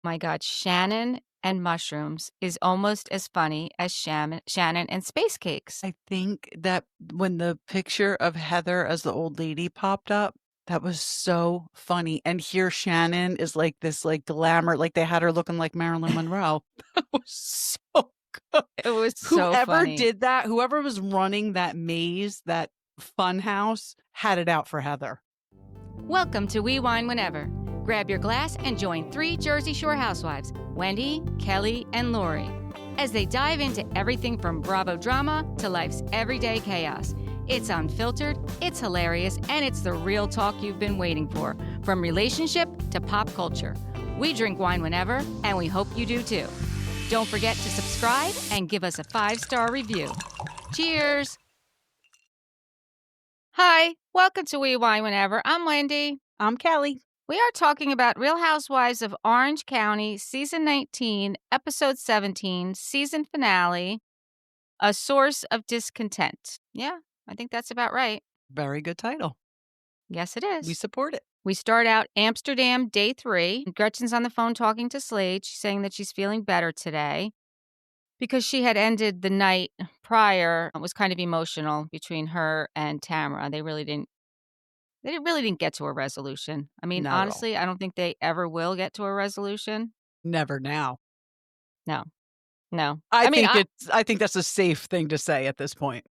My God, Shannon and mushrooms is almost as funny as Shannon and space cakes. I think that when the picture of Heather as the old lady popped up, that was so funny. And here Shannon is like this like glamour, like they had her looking like Marilyn Monroe. That was so good. It was so Whoever funny. did that, whoever was running that maze, that fun house, had it out for Heather. Welcome to We Wine Whenever. Grab your glass and join 3 Jersey Shore housewives, Wendy, Kelly, and Lori, as they dive into everything from Bravo drama to life's everyday chaos. It's unfiltered, it's hilarious, and it's the real talk you've been waiting for, from relationship to pop culture. We drink wine whenever, and we hope you do too. Don't forget to subscribe and give us a 5-star review. Cheers! Hi, welcome to We Wine Whenever. I'm Wendy. I'm Kelly. We are talking about Real Housewives of Orange County, Season 19, Episode 17, Season Finale, A Source of Discontent. Yeah, I think that's about right. Very good title. Yes, it is. We support it. We start out Amsterdam, day 3. Gretchen's on the phone talking to Slade. She's saying that she's feeling better today because she had ended the night prior. It was kind of emotional between her and Tamra. They really didn't get to a resolution. I mean, Not at all. honestly, I don't think they ever will get to a resolution. Never now. No. No. I think that's a safe thing to say at this point.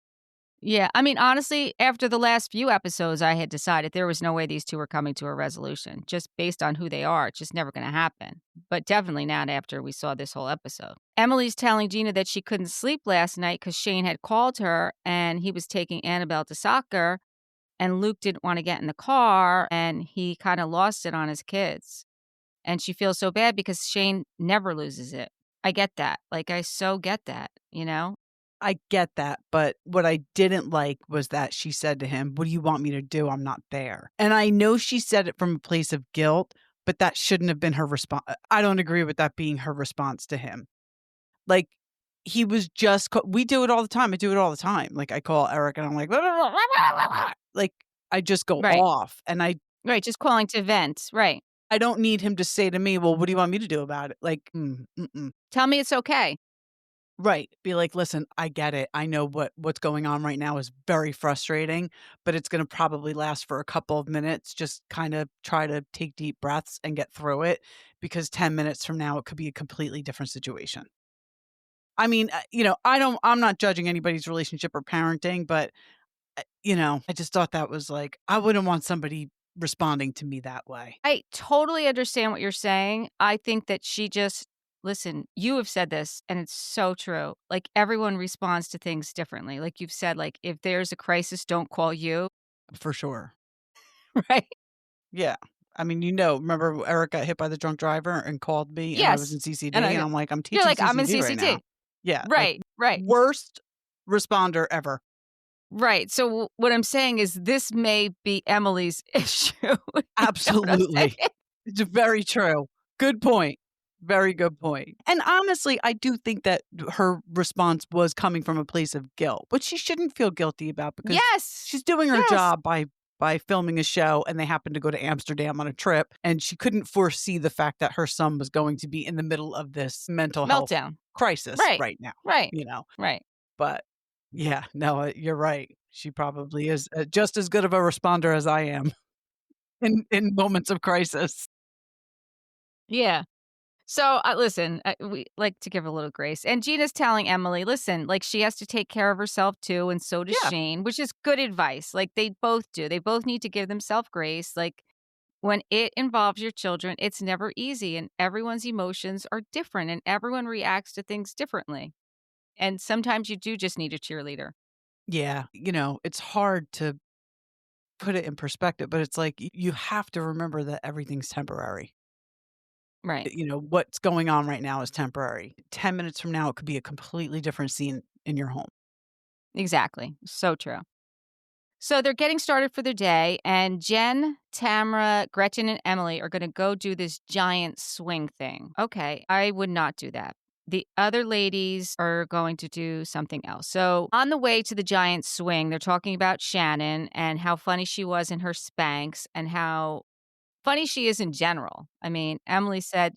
Yeah. I mean, honestly, after the last few episodes, I had decided there was no way these two were coming to a resolution. Just based on who they are, it's just never going to happen. But definitely not after we saw this whole episode. Emily's telling Gina that she couldn't sleep last night because Shane had called her and he was taking Annabelle to soccer. And Luke didn't want to get in the car, and he kind of lost it on his kids. And she feels so bad because Shane never loses it. I get that. Like, I so get that, you know? I get that, but what I didn't like was that she said to him, "What do you want me to do? I'm not there." And I know she said it from a place of guilt, but that shouldn't have been her response. I don't agree with that being her response to him. Like, he was just, we do it all the time. I do it all the time. Like, I call Eric and I'm like, like, I just go Right. off and Right. Just calling to vent. Right. I don't need him to say to me, "Well, what do you want me to do about it?" Like, Tell me it's okay. Right. Be like, "Listen, I get it. I know what's going on right now is very frustrating, but it's gonna probably last for a couple of minutes. Just kinda try to take deep breaths and get through it, because 10 minutes from now, it could be a completely different situation." I mean, I'm not judging anybody's relationship or parenting, but, I just thought that was like, I wouldn't want somebody responding to me that way. I totally understand what you're saying. I think that she just, listen, you have said this, and it's so true. Like, everyone responds to things differently. Like you've said, like, if there's a crisis, don't call you. For sure. Right. Yeah. I mean, remember Eric got hit by the drunk driver and called me and I was Yes. in CCD And and I'm like, "I'm you're teaching like, I'm in CCD right now." CCT. Yeah, like, Right. Right. worst responder ever. Right. So what I'm saying is this may be Emily's issue. You know what I'm Absolutely. saying? It's very true. Good point. Very good point. And honestly, I do think that her response was coming from a place of guilt, which she shouldn't feel guilty about because Yes. she's doing her Yes. job by filming a show, and they happened to go to Amsterdam on a trip, and she couldn't foresee the fact that her son was going to be in the middle of this mental health Meltdown. crisis Right. right now, Right. you know? Right. But yeah, no, you're right. She probably is just as good of a responder as I am in moments of crisis. Yeah. So, listen, we like to give a little grace. And Gina's telling Emily, listen, like she has to take care of herself too. And so does Yeah. Shane, which is good advice. Like they both do. They both need to give themselves grace. Like when it involves your children, it's never easy. And everyone's emotions are different and everyone reacts to things differently. And sometimes you do just need a cheerleader. Yeah, it's hard to put it in perspective, but it's like you have to remember that everything's temporary. Right. What's going on right now is temporary. 10 minutes from now, it could be a completely different scene in your home. Exactly. So true. So they're getting started for their day, and Jen, Tamra, Gretchen, and Emily are going to go do this giant swing thing. Okay, I would not do that. The other ladies are going to do something else. So on the way to the giant swing, they're talking about Shannon and how funny she was in her spanks and how funny she is in general. I mean, Emily said,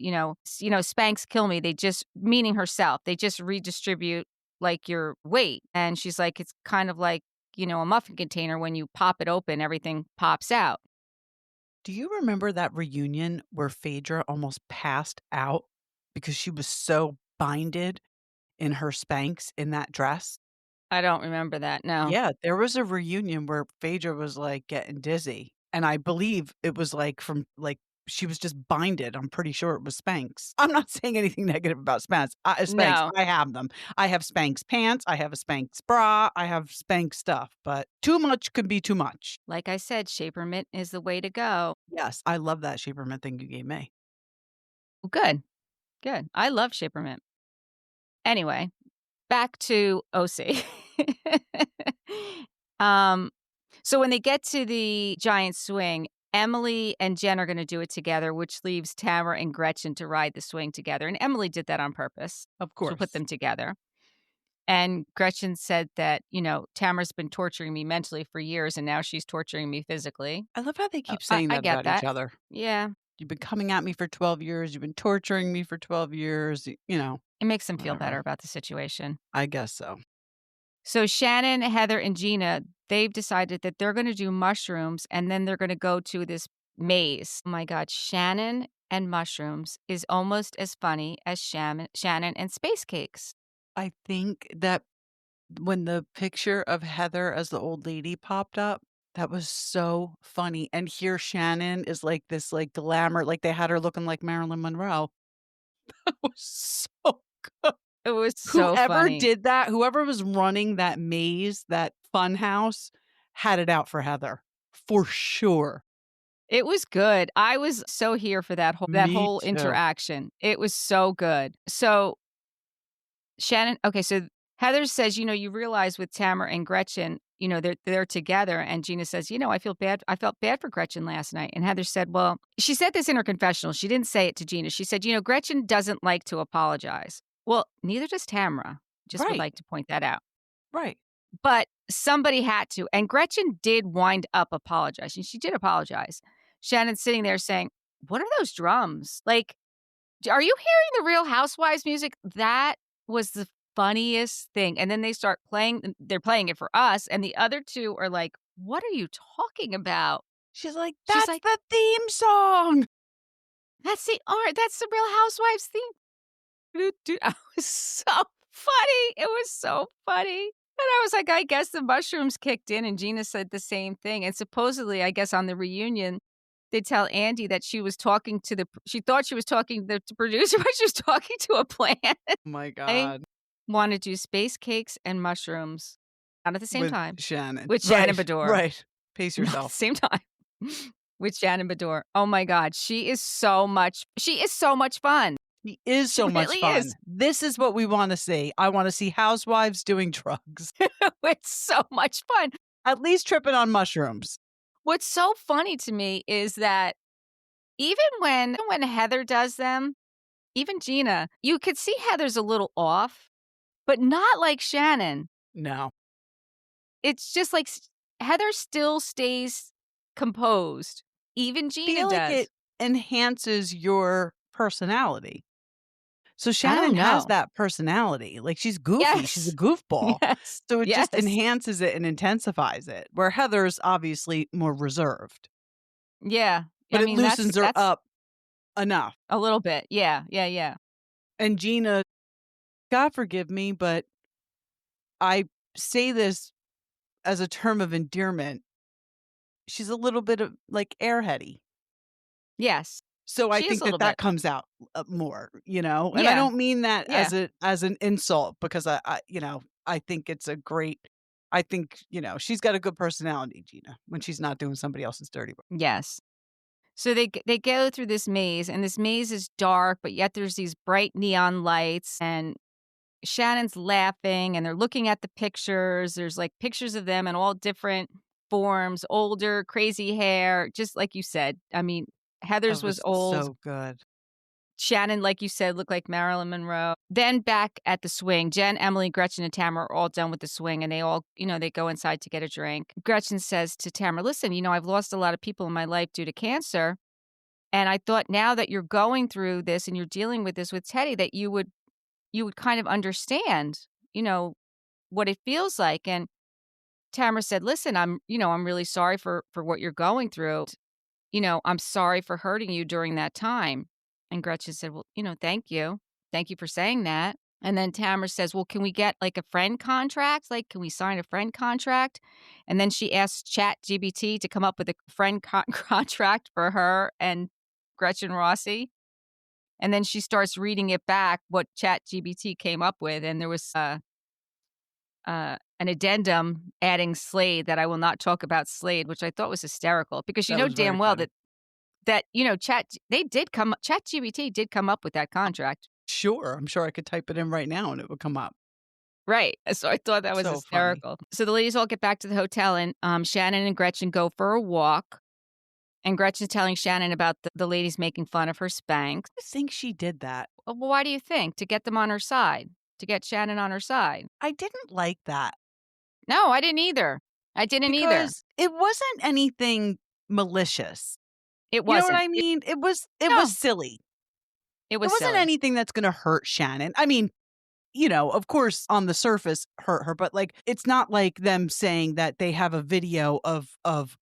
"Spanks kill me. They just," meaning herself, "they just redistribute like your weight." And she's like, "It's kind of like, a muffin container. When you pop it open, everything pops out." Do you remember that reunion where Phaedra almost passed out because she was so binded in her Spanx in that dress? I don't remember that, no. Yeah, there was a reunion where Phaedra was, like, getting dizzy, and I believe it was, like, from, like she was just binded, I'm pretty sure it was Spanx. I'm not saying anything negative about Spanx, No. I have them. I have Spanx pants, I have a Spanx bra, I have Spanx stuff, but too much could be too much. Like I said, Shaper Mint is the way to go. Yes, I love that Shaper Mint thing you gave me. Well, good, good. I love Shaper Mint. Anyway, back to OC. Um, so when they get to the giant swing, Emily and Jen are gonna do it together, which leaves Tamara and Gretchen to ride the swing together, and Emily did that on purpose. Of She'll put course. them together. And Gretchen said that, "Tamara's been torturing me mentally for years, and now she's torturing me physically." I love how they Oh, keep I saying I that get about each that. other. Yeah, "You've been coming at me for 12 years, you've been torturing me for 12 years," it makes them feel better whatever. about the situation. I guess so. So Shannon, Heather, and Gina, they've decided that they're gonna do mushrooms, and then they're gonna go to this maze. Oh my god, Shannon and mushrooms is almost as funny as Shannon and space cakes. I think that when the picture of Heather as the old lady popped up, that was so funny, and here Shannon is like this, like, glamour like, they had her looking like Marilyn Monroe. It was so good. It was so Whoever funny. did that, whoever was running that maze, that fun house, had it out for Heather, for sure. It was good. I was so here for that Me whole too. interaction. It was so good. So Shannon okay, so Heather says, "You realize with Tamara and Gretchen, they're together." And Gina says, I felt bad for Gretchen last night." And Heather said, "Well," she said this in her confessional. She didn't say it to Gina. She said, "Gretchen doesn't like to apologize." Well, neither does Tamara. Just would Right, like to point that out. right. But somebody had to. And Gretchen did wind up apologizing. She did apologize. Shannon's sitting there saying, "What are those drums? Like, are you hearing the Real Housewives music?" That was the funniest thing, and then they start playing they're playing it for us, and the other 2 are like, "What are you talking about?" She's like, She's "That's like, the theme song!" That's the Real Housewives theme." Dude, I was so funny. It was so funny. And I was like, "I guess the mushrooms kicked in," and Gina said the same thing, and supposedly, I guess on the reunion, they tell Andy that she thought she was talking to the producer, but she was talking to a plant. Oh my I god. wanna do space cakes and mushrooms, not at the same With time, Shannon. with Shannon Right, Beador. right. Pace Not at the yourself. same time with Shannon Beador. Oh my god, she is so much fun. He is She so much really fun. is. This is what we wanna see. I wanna see housewives doing drugs, It's so much fun. at least tripping on mushrooms. What's so funny to me is that even when Heather does them, even Gina, you could see Heather's a little off, but not like Shannon. No. It's just like Heather still stays composed. Even Gina Feel like does. it enhances your personality. So I don't Shannon has know. that personality, like, she's goofy, she's a Yes. goofball, Yes. so it just Yes. enhances it and intensifies it, where Heather's obviously more reserved, Yeah. but I it mean, loosens her that's up enough. a little bit. Yeah. Yeah, yeah. And Gina, God forgive me, but I say this as a term of endearment, she's a little bit of, like, airheady. Yes. So I She is think a that little that bit. comes out, more, and I Yeah. don't mean that Yeah. as an insult because I think it's a great I think, she's got a good personality, Gina, when she's not doing somebody else's dirty work. Yes. So they go through this maze, and this maze is dark, but yet there's these bright neon lights, and Shannon's laughing, and they're looking at the pictures. There's, like, pictures of them in all different forms, older, crazy hair, just like you said. I mean, That Heather's was was old. so good. Shannon, like you said, looked like Marilyn Monroe. Then back at the swing, Jen, Emily, Gretchen, and Tamara are all done with the swing, and they all, they go inside to get a drink. Gretchen says to Tamara, "Listen, I've lost a lot of people in my life due to cancer." And I thought now that you're going through this and you're dealing with this with Teddy, that you would kind of understand, you know, what it feels like. And Tamara said, "Listen, I'm really sorry for what you're going through. I'm sorry for hurting you during that time." And Gretchen said, "Well, thank you. Thank you for saying that." And then Tamara says, "Well, can we get like a friend contract? Like, can we sign a friend contract?" And then she asked ChatGPT to come up with a friend contract for her and Gretchen Rossi. And then she starts reading it back, what ChatGPT came up with. And there was an addendum adding Slade that I will not talk about Slade, which I thought was hysterical because you That know was very damn well funny. ChatGPT did come up with that contract. Sure, I'm sure I could type it in right now and it would come up. Right. So I thought that was So funny. hysterical. So the ladies all get back to the hotel and Shannon and Gretchen go for a walk. And Gretchen's telling Shannon about the ladies making fun of her Spanx. I think she did that. Well, why do you think? To get them on her side, to get Shannon on her side. I didn't like that No, I didn't either. I didn't either. because it wasn't anything malicious. It You know what wasn't. I mean? It was No, silly. it It was wasn't silly. anything that's gonna hurt Shannon. I mean, of course, on the surface hurt her, but, like, it's not like them saying that they have a video of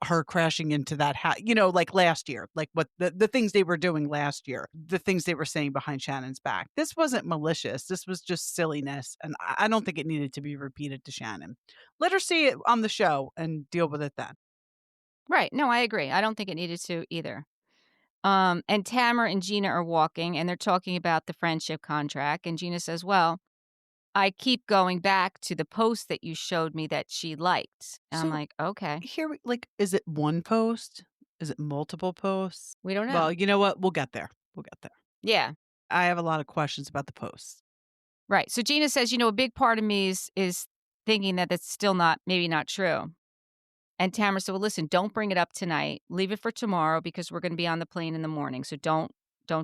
her crashing into that house. Like last year, like what the things they were doing last year, the things they were saying behind Shannon's back. This wasn't malicious. This was just silliness, and I don't think it needed to be repeated to Shannon. Let her see it on the show and deal with it then. Right. No, I agree. I don't think it needed to either. And Tamara and Gina are walking and they're talking about the friendship contract. And Gina says, "Well, I keep going back to the post that you showed me that she liked." And I'm So like, "Okay, is it one post? Is it multiple posts? we don't know." Well, you know what? We'll get there. We'll get there. Yeah. I have a lot of questions about the posts. Right. So Gina says, "A big part of me is thinking that it's still maybe not true." And Tamara said, "Well, listen, don't bring it up tonight. Leave it for tomorrow because we're going to be on the plane in the morning. So don't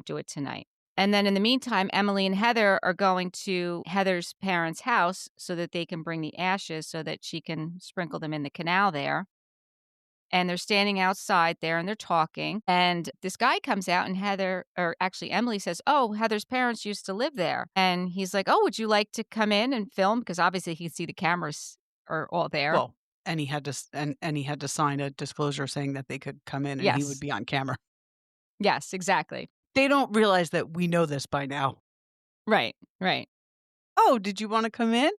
do it tonight." And then in the meantime, Emily and Heather are going to Heather's parents' house so that they can bring the ashes so that she can sprinkle them in the canal there. And they're standing outside there and they're talking. And this guy comes out and Emily says, "Oh, Heather's parents used to live there." And he's like, "Oh, would you like to come in and film?" Because obviously he can see the cameras are all there. Well, and he had to and he had to sign a disclosure saying that they could come in and he would Yes. be on camera. Yes, exactly. They don't realize that we know this by now. Right, right. "Oh, did you wanna come in?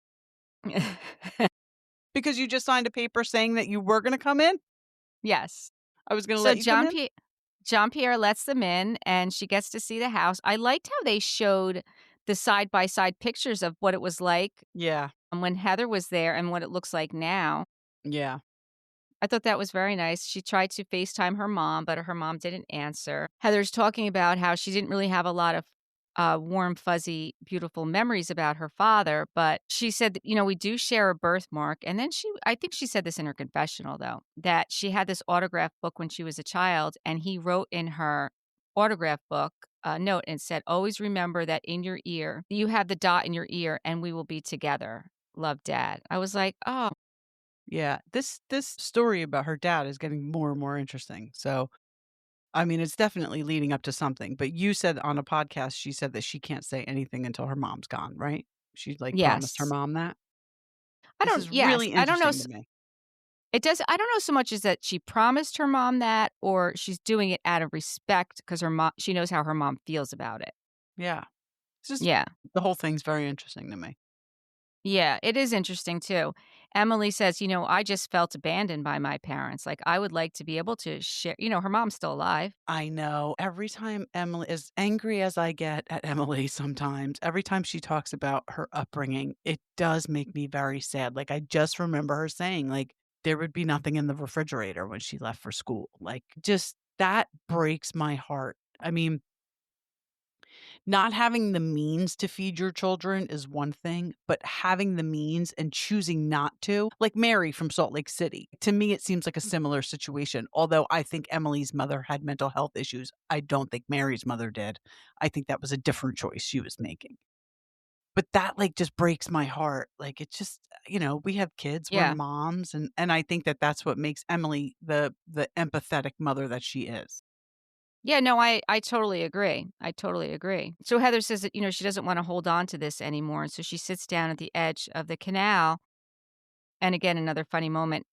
Because you just signed a paper saying that you were gonna come in? Yes. I was gonna So let you come in?" John Pierre lets them in, and she gets to see the house. I liked how they showed the side-by-side pictures of what it was like, Yeah, when Heather was there and what it looks like now. yeah. I thought that was very nice. She tried to FaceTime her mom, but her mom didn't answer. Heather's talking about how she didn't really have a lot of warm, fuzzy, beautiful memories about her father, but she said that, we do share a birthmark. And then I think she said this in her confessional, though, that she had this autograph book when she was a child, and he wrote in her autograph book a note and said, "Always remember that in your ear, you have the dot in your ear, and we will be together. Love, Dad." I was like, oh, Yeah, this story about her dad is getting more and more interesting. So, I mean, it's definitely leading up to something. But you said on a podcast, she said that she can't say anything until her mom's gone, right? She like promised her yes. mom that. I This don't is yes, really I don't know interesting to me. I don't know so much as that she promised her mom that or she's doing it out of respect because she knows how her mom feels about it. Yeah, it's just Yeah. the whole thing's very interesting to me. Yeah, it is interesting too. Emily says, "I just felt abandoned by my parents. Like, I would like to be able to share." Her mom's still alive. I know. Every time Emily, as angry as I get at Emily sometimes, every time she talks about her upbringing, it does make me very sad. Like, I just remember her saying, like, there would be nothing in the refrigerator when she left for school. Like, just that breaks my heart. I mean, not having the means to feed your children is one thing, but having the means and choosing not to, like Mary from Salt Lake City, to me, it seems like a similar situation. Although I think Emily's mother had mental health issues, I don't think Mary's mother did. I think that was a different choice she was making. But that like just breaks my heart. Like it's just, we have kids, we're Yeah. moms, and I think that that's what makes Emily the empathetic mother that she is. Yeah, no, I totally agree. I totally agree. So Heather says that, she doesn't wanna hold on to this anymore, and so she sits down at the edge of the canal, and again, another funny moment,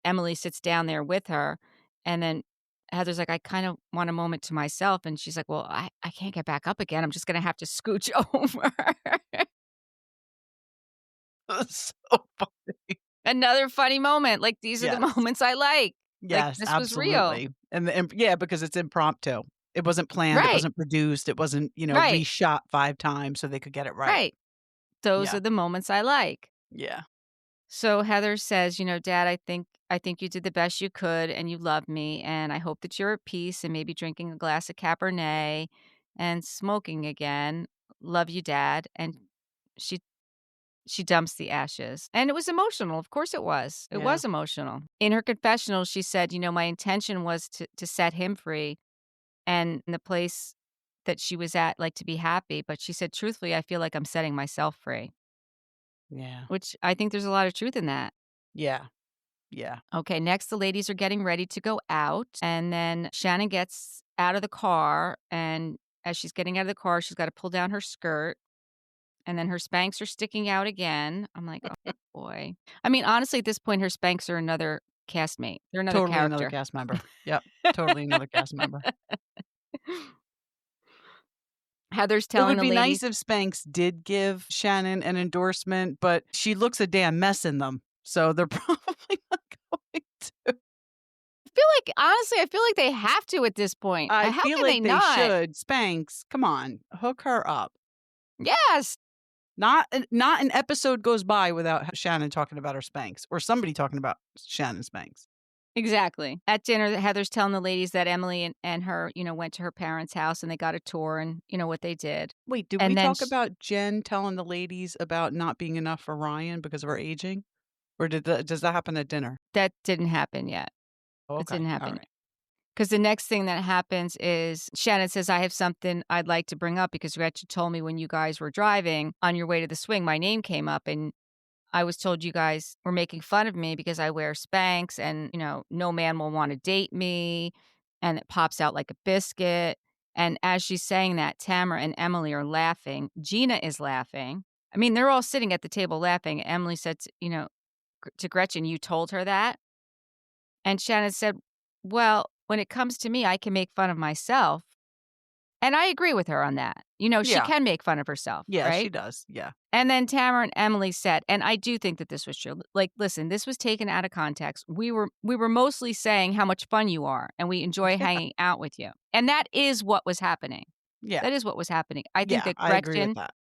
Emily sits down there with her, and then Heather's like, "I kinda want a moment to myself," and she's like, "Well, I can't get back up again. I'm just gonna have to scooch over." So funny. Another funny moment, like, these are the Yes. moments I like, Yes, this was real. absolutely. And yeah, because it's impromptu. It wasn't planned, it Right, wasn't produced, it wasn't, right, reshot 5 times so they could get it right. right. Those Yeah, are the moments I like. yeah, So Heather says, "Dad, I think you did the best you could and you love me and I hope that you're at peace and maybe drinking a glass of Cabernet and smoking again. Love you, Dad." And she she dumps the ashes. And it was emotional. Of course it was. It yeah, was emotional. In her confessional, she said, "My intention was to set him free and in the place that she was at, like, to be happy." But she said, "Truthfully, I feel like I'm setting myself free," yeah, which I think there's a lot of truth in that. yeah, yeah. Okay, next, the ladies are getting ready to go out, and then Shannon gets out of the car, and as she's getting out of the car, she's gotta pull down her skirt, and then her Spanx are sticking out again. I'm like, "Oh, boy." I mean, honestly, at this point, her Spanx are another castmate. They're another Totally another character. cast member. Yep, totally another cast member. Heather's It telling would the be ladies nice if Spanx did give Shannon an endorsement, but she looks a damn mess in them, so they're probably not going to. I feel like they have to at this point. I How feel can they like they not? should. Spanx, come on, hook her up. Yes. Not an episode goes by without Shannon talking about her Spanx or somebody talking about Shannon Spanx. Exactly. At dinner, Heather's telling the ladies that Emily and her, went to her parents' house and they got a tour and, what they did. Wait, did we And then talk about Jen telling the ladies about not being enough for Ryan because of her aging? Or does that happen at dinner? that didn't happen yet. It Okay, didn't happen yet. alright. Because the next thing that happens is Shannon says, "I have something I'd like to bring up because Gretchen told me when you guys were driving on your way to the swing, my name came up and I was told you guys were making fun of me because I wear Spanx and, no man will want to date me and it pops out like a biscuit." And as she's saying that, Tamra and Emily are laughing. Gina is laughing. I mean, they're all sitting at the table laughing. Emily said, to Gretchen, "You told her that?" And Shannon said, "Well, when it comes to me, I can make fun of myself." And I agree with her on that. She Yeah. can make fun of herself, Yeah, she right? does, yeah. And then Tamara and Emily said, and I do think that this was true. Like, listen, this was taken out of context. We were mostly saying how much fun you are and we enjoy Yeah, hanging out with you. And that is what was happening. yeah, That is what was happening. I think yeah, that I agree with that.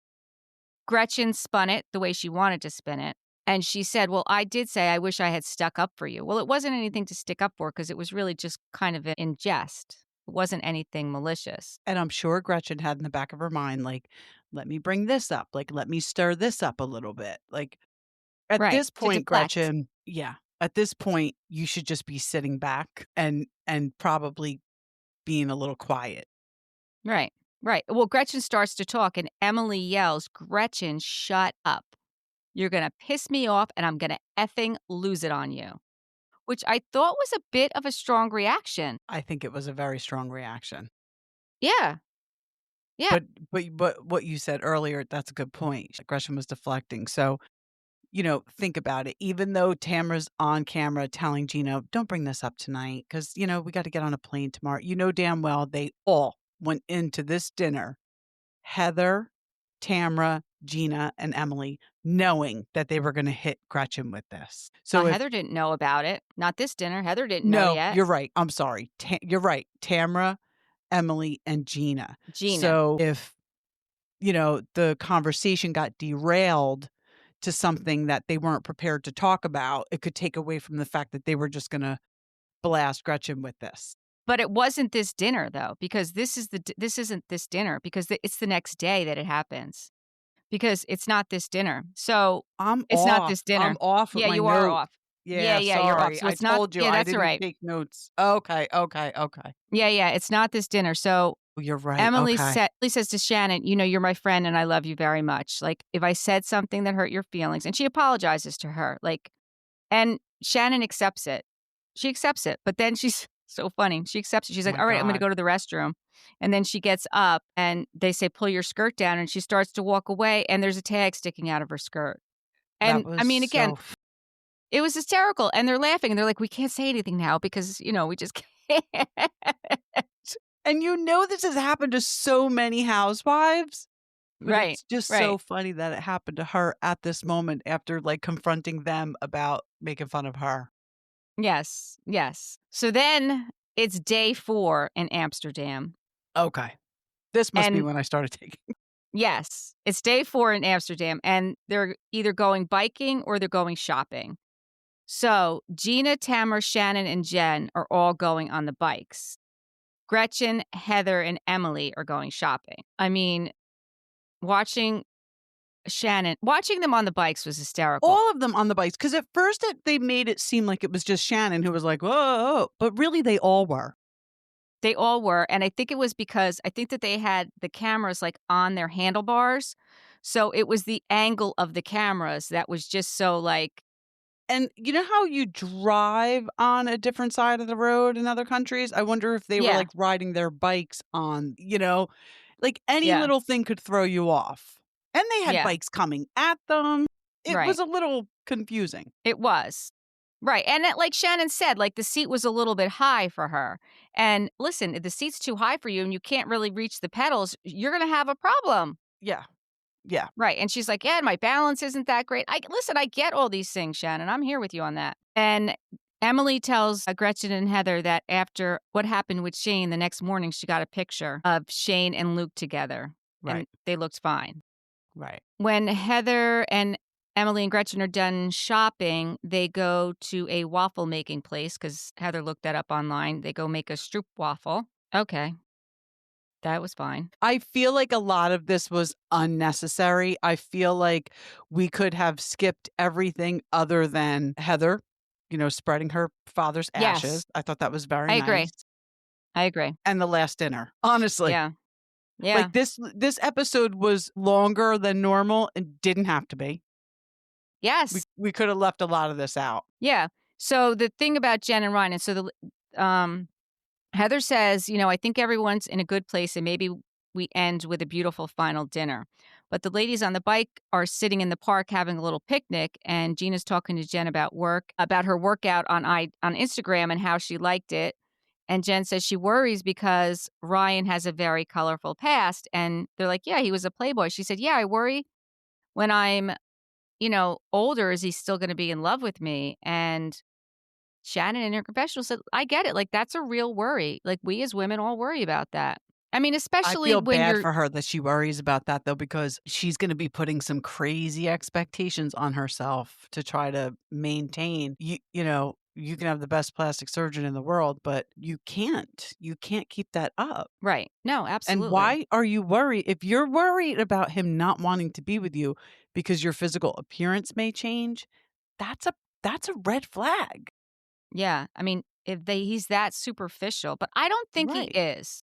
Gretchen spun it the way she wanted to spin it. And she said, "Well, I did say I wish I had stuck up for you." Well, it wasn't anything to stick up for because it was really just kind of in jest. It wasn't anything malicious. And I'm sure Gretchen had in the back of her mind, like, "Let me bring this up, like, let me stir this up a little bit." Like, at Right. this To point, deflect. Gretchen yeah, at this point, you should just be sitting back and probably being a little quiet. Right. Right. Well, Gretchen starts to talk and Emily yells, "Gretchen, shut up. You're going to piss me off and I'm going to effing lose it on you." Which I thought was a bit of a strong reaction. I think it was a very strong reaction. Yeah. Yeah. But what you said earlier, that's a good point. Gretchen was deflecting. So, think about it. Even though Tamra's on camera telling Gina, "Don't bring this up tonight because, we got to get on a plane tomorrow." You know damn well they all went into this dinner, Heather, Tamra, Gina, and Emily, knowing that they were going to hit Gretchen with this. So if Heather didn't know about it. Not this dinner. Heather didn't know no, yet. you're right. I'm sorry. You're right. Tamra, Emily, and Gina. Gina. So if the conversation got derailed to something that they weren't prepared to talk about, it could take away from the fact that they were just gonna blast Gretchen with this. But it wasn't this dinner though, because this isn't this dinner because it's the next day that it happens. Because it's not this dinner. So, I'm it's not off. this I'm dinner. off with Yeah, my you are note. off. Yeah, Yeah, yeah, you're off. sorry. So I it's not told you yeah, I that's all didn't right. take notes. Okay, okay, okay. Yeah, yeah, it's not this dinner. So, You're right. Okay. Emily says to Shannon, "You're my friend and I love you very much. Like, if I said something that hurt your feelings," and she apologizes to her, like and Shannon accepts it. She accepts it, but then So funny. She accepts it. She's Oh like, my "All right, I'm gonna god. go to the restroom." And then she gets up and they say, "Pull your skirt down," and she starts to walk away and there's a tag sticking out of her skirt. That And I was mean, again, so it was hysterical and they're laughing and they're like, "We can't say anything now because, we just can't." and this has happened to so many housewives, but Right, it's just so right. funny that it happened to her at this moment after, like, confronting them about making fun of her. Yes, yes. So then it's day 4 in Amsterdam. Okay. This must be And when I started taking yes, it's day 4 in Amsterdam, and they're either going biking or they're going shopping. So Gina, Tamra, Shannon, and Jen are all going on the bikes. Gretchen, Heather, and Emily are going shopping. I mean, watching watching them on the bikes was hysterical. all of them on the bikes, because at first they made it seem like it was just Shannon who was like, "Whoa," but really they all were. They all were, and I think it was because I think that they had the cameras, like, on their handlebars, so it was the angle of the cameras that was just so, like And you know how you drive on a different side of the road in other countries? I wonder if they were, yeah, like, riding their bikes on, like, any yeah, little thing could throw you off. And they had yeah, bikes coming at them. It was right. a little confusing. It was. Right, and it like Shannon said, like, the seat was a little bit high for her, and listen, if the seat's too high for you and you can't really reach the pedals, you're gonna have a problem. Yeah. Yeah. Right, and she's like, "Yeah, my balance isn't that great." Listen, I get all these things, Shannon, I'm here with you on that. And Emily tells, Gretchen and Heather that after what happened with Shane, the next morning she got a picture of Shane and Luke together, and Right. they looked fine. Right. When Heather and Emily and Gretchen are done shopping, they go to a waffle making place because Heather looked that up online. They go make a stroop waffle. Okay, that was fine. I feel like a lot of this was unnecessary. I feel like we could have skipped everything other than Heather, spreading her father's ashes. Yes, I thought that was very I nice. agree. I agree. And the last dinner, honestly. Yeah, yeah. Like, this episode was longer than normal and didn't have to be. We Yes. we could have left a lot of this out. Yeah. So the thing about Jen and Ryan, and so Heather says, I think everyone's in a good place and maybe we end with a beautiful final dinner. But the ladies on the bike are sitting in the park having a little picnic, and Gina's talking to Jen about work, about her workout on Instagram and how she liked it. And Jen says she worries because Ryan has a very colorful past. And they're like, "Yeah, he was a playboy." She said, "Yeah, I worry when I'm, older, is he still going to be in love with me?" And Shannon in her confessional said, "I get it, like, that's a real worry, like, we as women all worry about that." I mean, I especially feel when bad you're for her that she worries about that, though, because she's gonna be putting some crazy expectations on herself to try to maintain. You can have the best plastic surgeon in the world, but you can't. You can't keep that up. right. No, And absolutely. why are you worried? If you're worried about him not wanting to be with you because your physical appearance may change, that's a that's a red flag. Yeah, I mean, if he's that superficial, but I don't think he Right. is.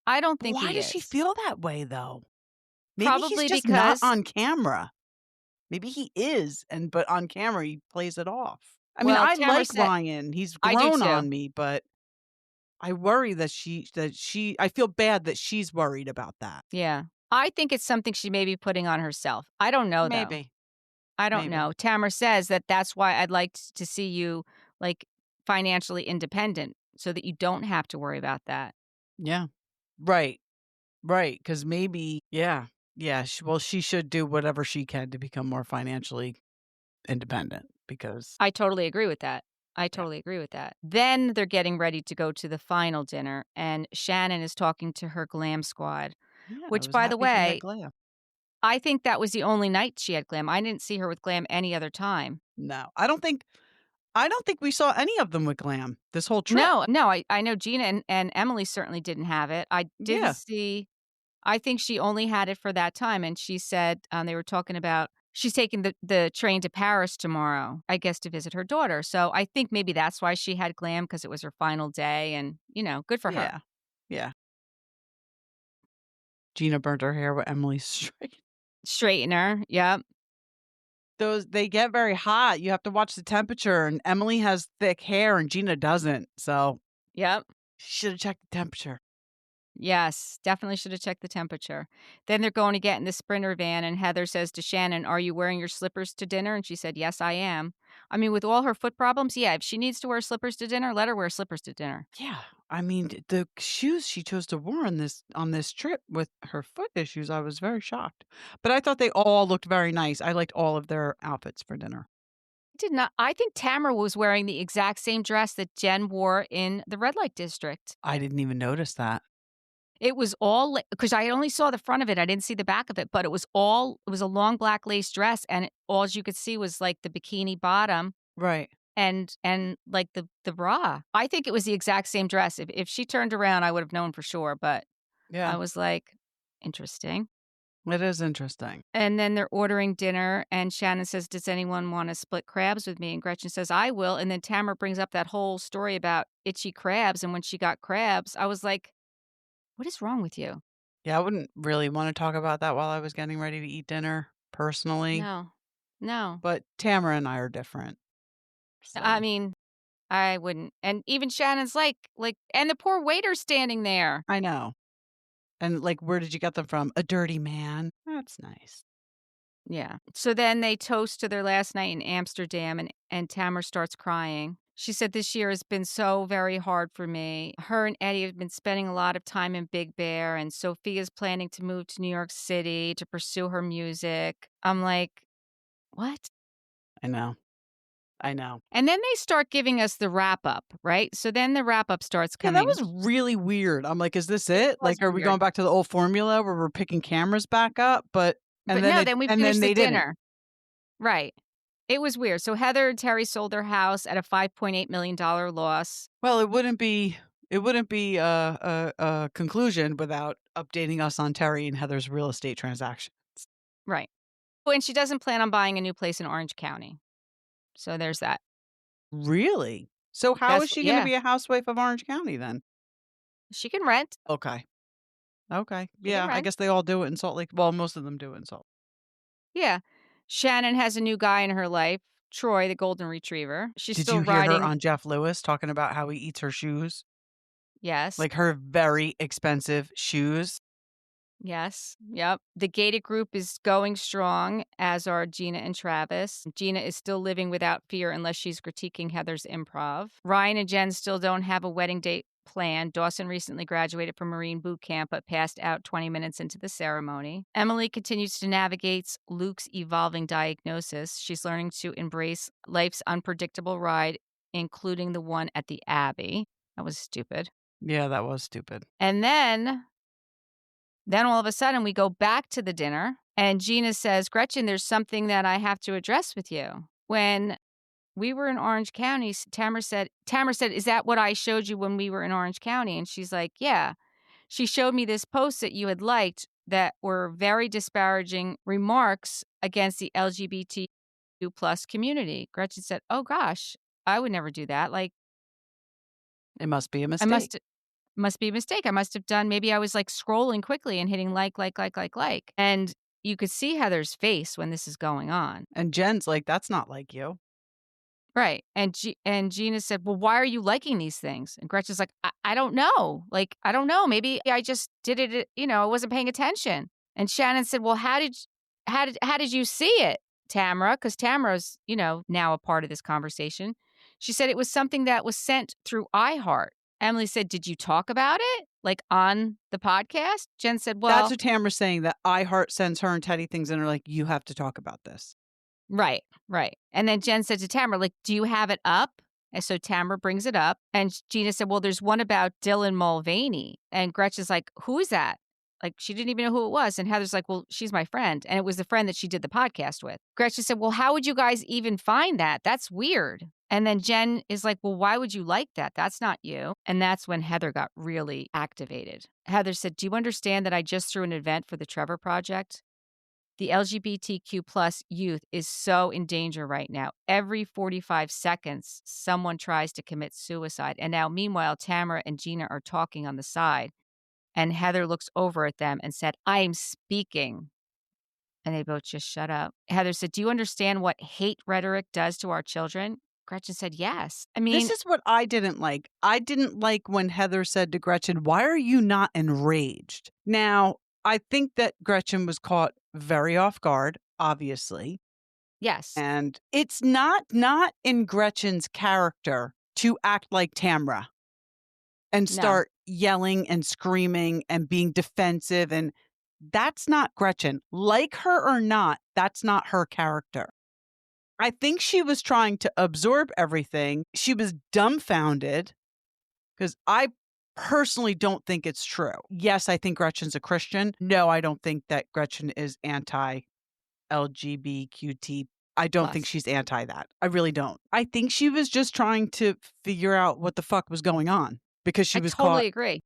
I don't But think why he does she is. feel that way, though? Maybe he's Probably just not because on camera. Maybe he is, but on camera, he plays it off. I mean, well, I Tamara like said Ryan. He's I do grown too. on me, but I worry that she I feel bad that she's worried about that. Yeah. I think it's something she may be putting on herself. I don't know, though. Maybe. I don't Maybe. know. Tamara says that that's why I'd like to see you, like, financially independent so that you don't have to worry about that. Yeah. Right. Right. Because maybe, yeah. Yeah. She should do whatever she can to become more financially independent because, I totally agree with that. I yeah. totally agree with that. Then they're getting ready to go to the final dinner, and Shannon is talking to her glam squad, Yeah. I which, was by the happy she had way, glam. I think that was the only night she had glam. I didn't see her with glam any other time. No, I don't think we saw any of them with glam this whole trip. No, no, I know Gina and Emily certainly didn't have it. I didn't Yeah. see I think she only had it for that time, and she said, they were talking about she's taking the train to Paris tomorrow, I guess, to visit her daughter, so I think maybe that's why she had glam because it was her final day and, good for her. Yeah. Yeah. Gina burnt her hair with Emily's straight. Straightener, yep, They get very hot. You have to watch the temperature, and Emily has thick hair and Gina doesn't. So Yep. Should have checked the temperature. Yes, definitely should have checked the temperature. Then they're going to get in the Sprinter van, and Heather says to Shannon, "Are you wearing your slippers to dinner?" And she said, "Yes, I am." I mean, with all her foot problems, yeah, if she needs to wear slippers to dinner, let her wear slippers to dinner. Yeah, I mean, the shoes she chose to wear on this trip with her foot issues, I was very shocked. But I thought they all looked very nice. I liked all of their outfits for dinner. Did not I think Tamara was wearing the exact same dress that Jen wore in the red light district. I didn't even notice that. It was all because I only saw the front of it, I didn't see the back of it, but it was a long black lace dress, and all you could see was, like, the bikini bottom Right. and, like, the bra. I think it was the exact same dress. If she turned around, I would have known for sure, but I Yeah, was like, "Interesting." it is interesting. And then they're ordering dinner, and Shannon says, "Does anyone wanna split crabs with me?" And Gretchen says, "I will." And then Tamara brings up that whole story about itchy crabs, and when she got crabs, I was like, "What is wrong with you?" Yeah, I wouldn't really wanna talk about that while I was getting ready to eat dinner, personally, No. No. but Tamara and I are different, I so mean, I wouldn't. And even Shannon's like, and the poor waiter standing there. I know. And, like, "Where did you get them from?" "A dirty man." That's nice. Yeah. So then they toast to their last night in Amsterdam, and Tamara starts crying. She said, "This year has been so very hard for me. Her and Eddie have been spending a lot of time in Big Bear, and Sophia's planning to move to New York City to pursue her music." I'm like, "What?" I know. I know. And then they start giving us the wrap up, right? So then the wrap up starts Yeah, that coming. was really weird. I'm like, "Is this It it? was Like, are we weird. going back to the old formula where we're picking cameras back up?" But But no, then we and then finished the they didn't. dinner. Right. It was weird. So Heather and Terry sold their house at a $5.8 million loss. Well, it wouldn't be a conclusion without updating us on Terry and Heather's real estate transaction. Right. Oh, and she doesn't plan on buying a new place in Orange County. So there's that. Really? So how That's is she gonna yeah. be a housewife of Orange County then? She can rent. Okay. Okay. She can Yeah, I rent. guess they all do it in Salt Lake. Well, most of them do it in Salt. Yeah. Shannon has a new guy in her life, Troy, the golden retriever. She's Did still you hear her riding. on Jeff Lewis talking about how he eats her shoes? Yes. Like her very expensive shoes? Yes. Yep. The gated group is going strong, as are Gina and Travis. Gina is still living without fear unless she's critiquing Heather's improv. Ryan and Jen still don't have a wedding date planned. Dawson recently graduated from Marine boot camp but passed out 20 minutes into the ceremony. Emily continues to navigate Luke's evolving diagnosis. She's learning to embrace life's unpredictable ride, including the one at the Abbey. That was stupid. Yeah, that was stupid. And then all of a sudden we go back to the dinner and Gina says, "Gretchen, there's something that I have to address with you." When we were in Orange County, Tamara said, "Is that what I showed you when we were in Orange County?" And she's like, "Yeah." She showed me this post that you had liked that were very disparaging remarks against the LGBTQ plus community. Gretchen said, "Oh gosh, I would never do that. Like, It must be a I mistake. must be a mistake. I must have done maybe I was, like, scrolling quickly and hitting like. And you could see Heather's face when this is going on. And Jen's like, "That's not like you." Right, and Gina said, "Well, why are you liking these things?" And Gretchen's like, I don't know. Like, I don't know. Maybe I just did it, I wasn't paying attention." And Shannon said, "Well, how did you see it, Tamra?" Because Tamra's, now a part of this conversation. She said it was something that was sent through iHeart. Emily said, "Did you talk about it, like, on the podcast?" Jen said, That's "Well." what Tamara's saying, that iHeart sends her and Teddy things and are like, "You have to talk about this." Right, right. And then Jen said to Tamara, like, "Do you have it up?" And so Tamara brings it up. And Gina said, "Well, there's one about Dylan Mulvaney." And Gretchen's like, "Who is that?" Like, she didn't even know who it was. And Heather's like, "Well, she's my friend." And it was the friend that she did the podcast with. Gretchen said, "Well, how would you guys even find that? That's weird." And then Jen is like, "Well, why would you like that? That's not you." And that's when Heather got really activated. Heather said, "Do you understand that I just threw an event for the Trevor Project? The LGBTQ plus youth is so in danger right now. Every 45 seconds, someone tries to commit suicide." And now, meanwhile, Tamara and Gina are talking on the side. And Heather looks over at them and said, "I am speaking." And they both just shut up. Heather said, "Do you understand what hate rhetoric does to our children?" Gretchen said yes. I This mean, is what I didn't like. I didn't like when Heather said to Gretchen, "Why are you not enraged?" Now, I think that Gretchen was caught very off guard, obviously, yes. and it's not in Gretchen's character to act like Tamra and No. start yelling and screaming and being defensive, and that's not Gretchen. Like her or not, that's not her character. I think she was trying to absorb everything. She was dumbfounded because I personally don't think it's true. Yes, I think Gretchen's a Christian. No, I don't think that Gretchen is anti LGBTQT. I don't think Plus. she's anti that. I really don't. I think she was just trying to figure out what the fuck was going on because she I was caught totally agree.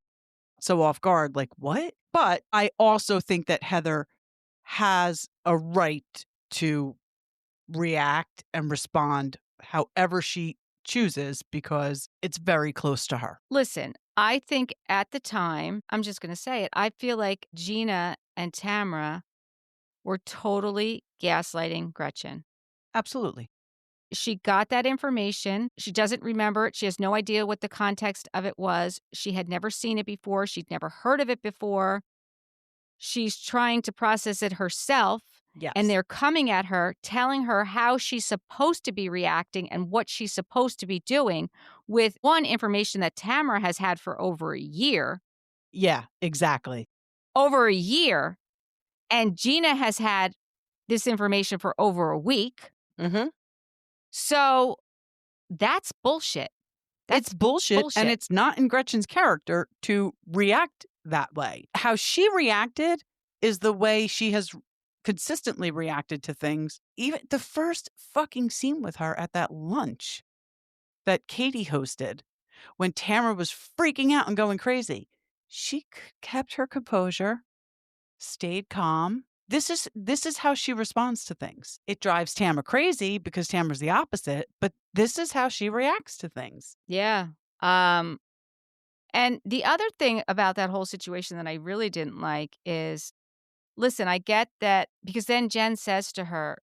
so off guard. Like, what? But I also think that Heather has a right to react and respond however she chooses because it's very close to her. Listen, I think at the time, I'm just going to say it, I feel like Gina and Tamra were totally gaslighting Gretchen. Absolutely. She got that information. She doesn't remember it. She has no idea what the context of it was. She had never seen it before. She'd never heard of it before. She's trying to process it herself. And Yes. they're coming at her, telling her how she's supposed to be reacting and what she's supposed to be doing with one information that Tamara has had for over a year. Yeah, exactly. Over a year. And Gina has had this information for over a week. Mhm. So that's bullshit. That's It's bullshit, and bullshit. it's not in Gretchen's character to react that way. How she reacted is the way she has consistently reacted to things. Even the first fucking scene with her at that lunch that Katie hosted when Tamara was freaking out and going crazy. She kept her composure, stayed calm. This is how she responds to things. It drives Tamara crazy because Tamara's the opposite, but this is how she reacts to things. Yeah. And the other thing about that whole situation that I really didn't like is, listen, I get that because then Jen says to her,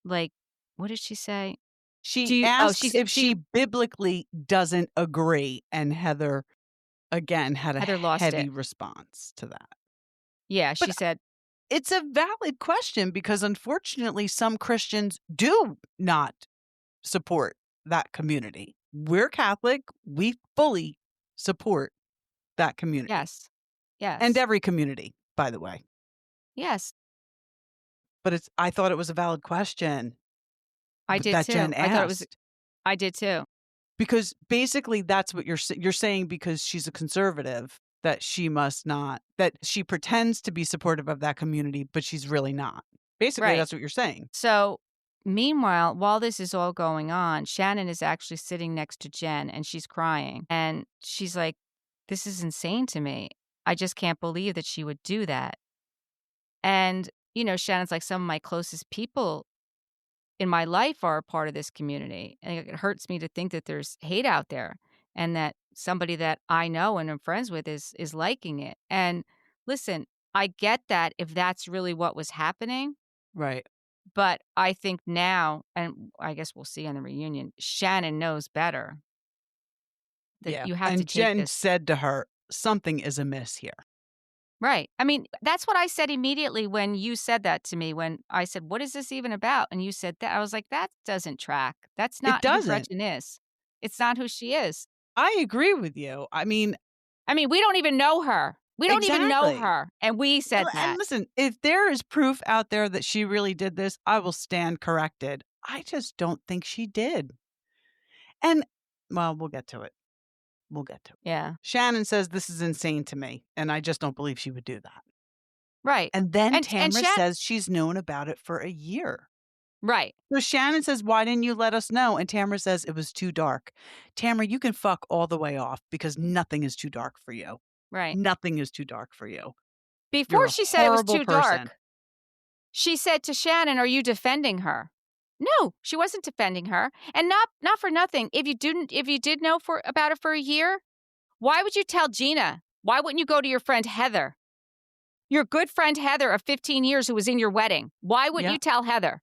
like, what did she say? She asks if She she biblically doesn't agree, and Heather, again, had a Heather lost heavy it. response to that. Yeah, But she said, it's a valid question because unfortunately, some Christians do not support that community. We're Catholic. We fully support that community yes, and yes, every community, by the way. yes, But I thought it was a valid question I did that Jen too. asked. I did too. Because basically that's what you're saying because she's a conservative, that she must not that she pretends to be supportive of that community, but she's really not. Basically, Right. that's what you're saying. So, meanwhile, while this is all going on, Shannon is actually sitting next to Jen and she's crying. And she's like, this is insane to me. I just can't believe that she would do that. And, Shannon's like, some of my closest people in my life are a part of this community. And it hurts me to think that there's hate out there and that somebody that I know and am friends with is liking it. And listen, I get that if that's really what was happening, Right. but I think now, and I guess we'll see on the reunion, Shannon knows better that Yeah. you have to And take Jen this. said to her, something is amiss here. Right. I mean, that's what I said immediately when you said that to me, when I said, what is this even about? And you said that. I was like, that doesn't track. That's It not who doesn't. Gretchen is. It's not who she is. I agree with you. I mean, We don't even know her. We don't even know exactly. her. And we said And that. listen, if there is proof out there that she really did this, I will stand corrected. I just don't think she did. And well, we'll get to it. We'll get to it. Yeah. Shannon says this is insane to me, and I just don't believe she would do that. Right. And then And Tamra Shannon, says she's known about it for a year. right. So Shannon says, "Why didn't you let us know?" And Tamra says it was too dark. Tamra, you can fuck all the way off because nothing is too dark for you. Right. Nothing is too dark for you. You're Before a she said it was horrible too person. dark, she said to Shannon, "Are you defending her?" No, she wasn't defending her. And not for nothing. If you did know about it for a year, why would you tell Gina? Why wouldn't you go to your friend Heather? Your good friend Heather of 15 years who was in your wedding. Why wouldn't Yeah. you tell Heather?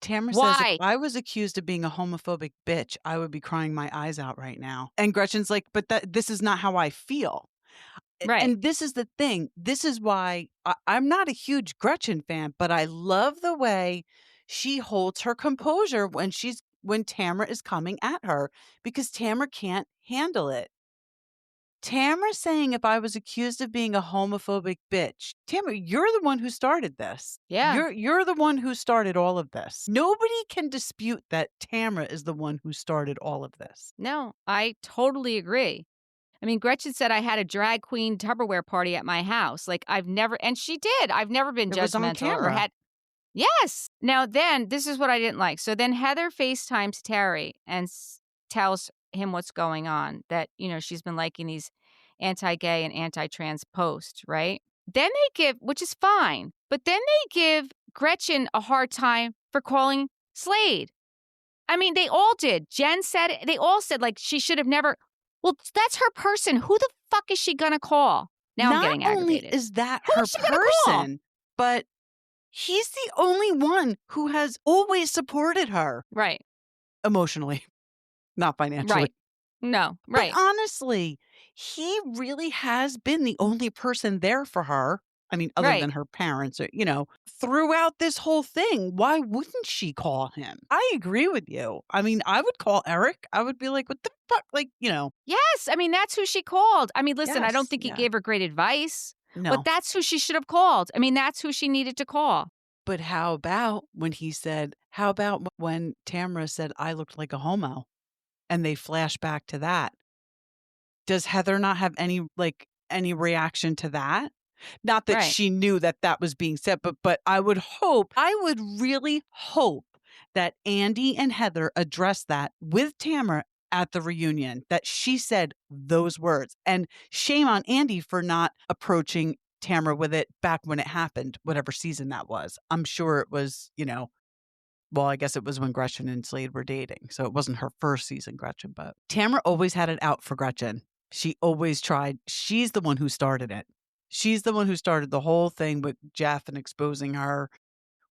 Tamra says, if Why? I was accused of being a homophobic bitch, I would be crying my eyes out right now. And Gretchen's like, but this is not how I feel. Right. And this is the thing. This is why I'm not a huge Gretchen fan, but I love the way she holds her composure when Tamra is coming at her, because Tamra can't handle it. Tamra saying, if I was accused of being a homophobic bitch, Tamra, you're the one who started this. Yeah. You're the one who started all of this. Nobody can dispute that Tamra is the one who started all of this. No, I totally agree. I mean, Gretchen said I had a drag queen Tupperware party at my house. Like, and she did. I've never been It was on judgmental or camera. had, yes. Now, then, this is what I didn't like. So then Heather FaceTimes Terry and tells him what's going on, that, she's been liking these anti-gay and anti-trans posts, right? Then they give, which is fine, but then they give Gretchen a hard time for calling Slade. I mean, they all did. Jen said it. They all said, like, she should have never. Well, that's her person. Who the fuck is she gonna call? Now I'm getting Not only aggravated. is that Who her is she gonna call? person, but he's the only one who has always supported her Right. emotionally, not financially. Right. No. Right. But honestly, he really has been the only person there for her. I mean, other Right. than her parents, or, throughout this whole thing. Why wouldn't she call him? I agree with you. I mean, I would call Eric. I would be like, what the fuck? Like, Yes. I mean, that's who she called. I mean, listen, I don't Yes, think he yeah. gave her great advice, No. but that's who she should have called. I mean, that's who she needed to call. But how about when when Tamra said, I looked like a homo? And they flash back to that. Does Heather not have any reaction to that? Not that Right. she knew that was being said, but I would really hope that Andy and Heather addressed that with Tamra at the reunion, that she said those words. And shame on Andy for not approaching Tamra with it back when it happened, whatever season that was. I'm sure it was, well, I guess it was when Gretchen and Slade were dating. So it wasn't her first season, Gretchen, but Tamra always had it out for Gretchen. She always tried. She's the one who started it. She's the one who started the whole thing with Jeff and exposing her